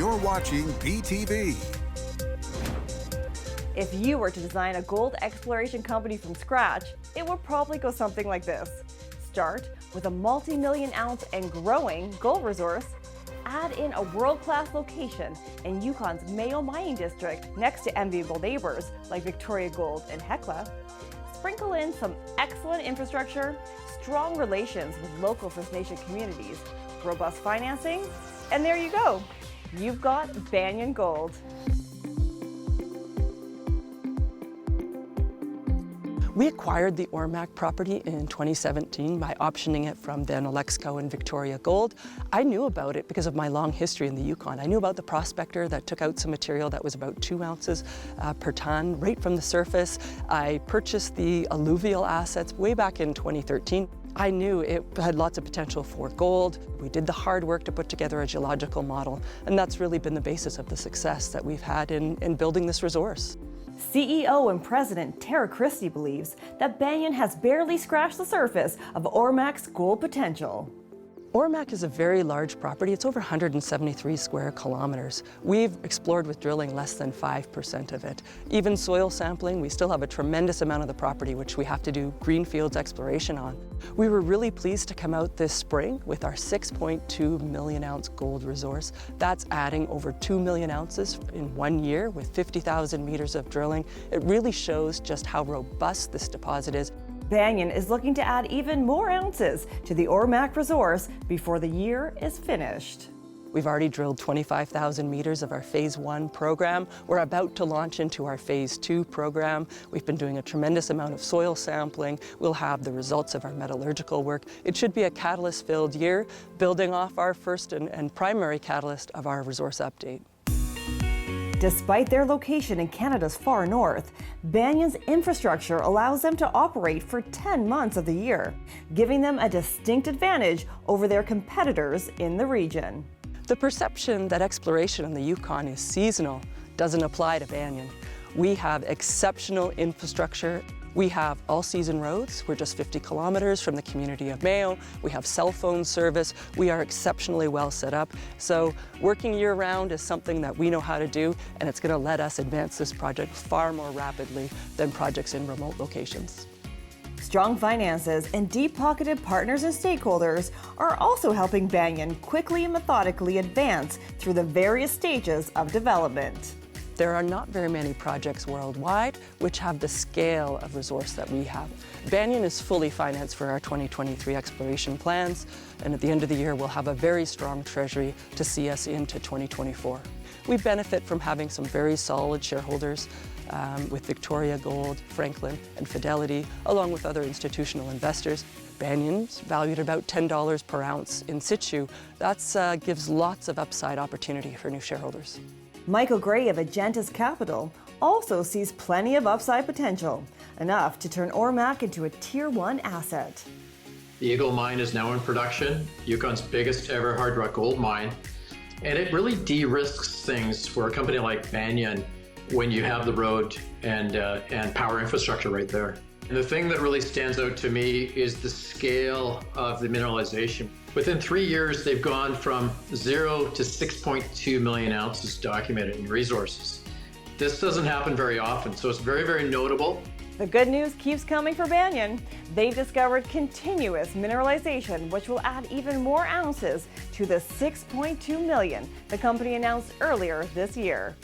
You're watching BTV. If you were to design a gold exploration company from scratch, it would probably go something like this. Start with a multi-million ounce and growing gold resource. Add in a world-class location in Yukon's Mayo mining district next to enviable neighbors like Victoria Gold and Hecla. Sprinkle in some excellent infrastructure, strong relations with local First Nation communities, robust financing, and there you go. You've got Banyan Gold. We acquired the Ormac property in 2017 by optioning it from then Alexco and Victoria Gold. I knew about it because of my long history in the Yukon. I knew about the prospector that took out some material that was about 2 ounces per ton right from the surface. I purchased the alluvial assets way back in 2013. I knew it had lots of potential for gold. We did the hard work to put together a geological model, and that's really been the basis of the success that we've had in building this resource. CEO and President Tara Christie believes that Banyan has barely scratched the surface of Ormac's gold potential. Ormac is a very large property. It's over 173 square kilometers. We've explored with drilling less than 5% of it. Even soil sampling, we still have a tremendous amount of the property which we have to do greenfields exploration on. We were really pleased to come out this spring with our 6.2 million ounce gold resource. That's adding over 2 million ounces in 1 year with 50,000 meters of drilling. It really shows just how robust this deposit is. Banyan is looking to add even more ounces to the Ormac resource before the year is finished. We've already drilled 25,000 meters of our Phase 1 program. We're about to launch into our Phase 2 program. We've been doing a tremendous amount of soil sampling. We'll have the results of our metallurgical work. It should be a catalyst-filled year, building off our first and primary catalyst of our resource update. Despite their location in Canada's far north, Banyan's infrastructure allows them to operate for 10 months of the year, giving them a distinct advantage over their competitors in the region. The perception that exploration in the Yukon is seasonal doesn't apply to Banyan. We have exceptional infrastructure. We have all-season roads. We're just 50 kilometers from the community of Mayo. We have cell phone service. We are exceptionally well set up. So working year-round is something that we know how to do, and it's going to let us advance this project far more rapidly than projects in remote locations. Strong finances and deep-pocketed partners and stakeholders are also helping Banyan quickly and methodically advance through the various stages of development. There are not very many projects worldwide which have the scale of resource that we have. Banyan is fully financed for our 2023 exploration plans, and at the end of the year we'll have a very strong treasury to see us into 2024. We benefit from having some very solid shareholders with Victoria Gold, Franklin, and Fidelity, along with other institutional investors. Banyan's valued at about $10 per ounce in situ. That gives lots of upside opportunity for new shareholders. Michael Gray of Agentis Capital also sees plenty of upside potential, enough to turn Ormac into a Tier 1 asset. The Eagle mine is now in production, Yukon's biggest ever hard rock gold mine, and it really de-risks things for a company like Banyan when you have the road and power infrastructure right there. And the thing that really stands out to me is the scale of the mineralization. Within 3 years, they've gone from 0 to 6.2 million ounces documented in resources. This doesn't happen very often, so it's very, very notable. The good news keeps coming for Banyan. They've discovered continuous mineralization, which will add even more ounces to the 6.2 million the company announced earlier this year.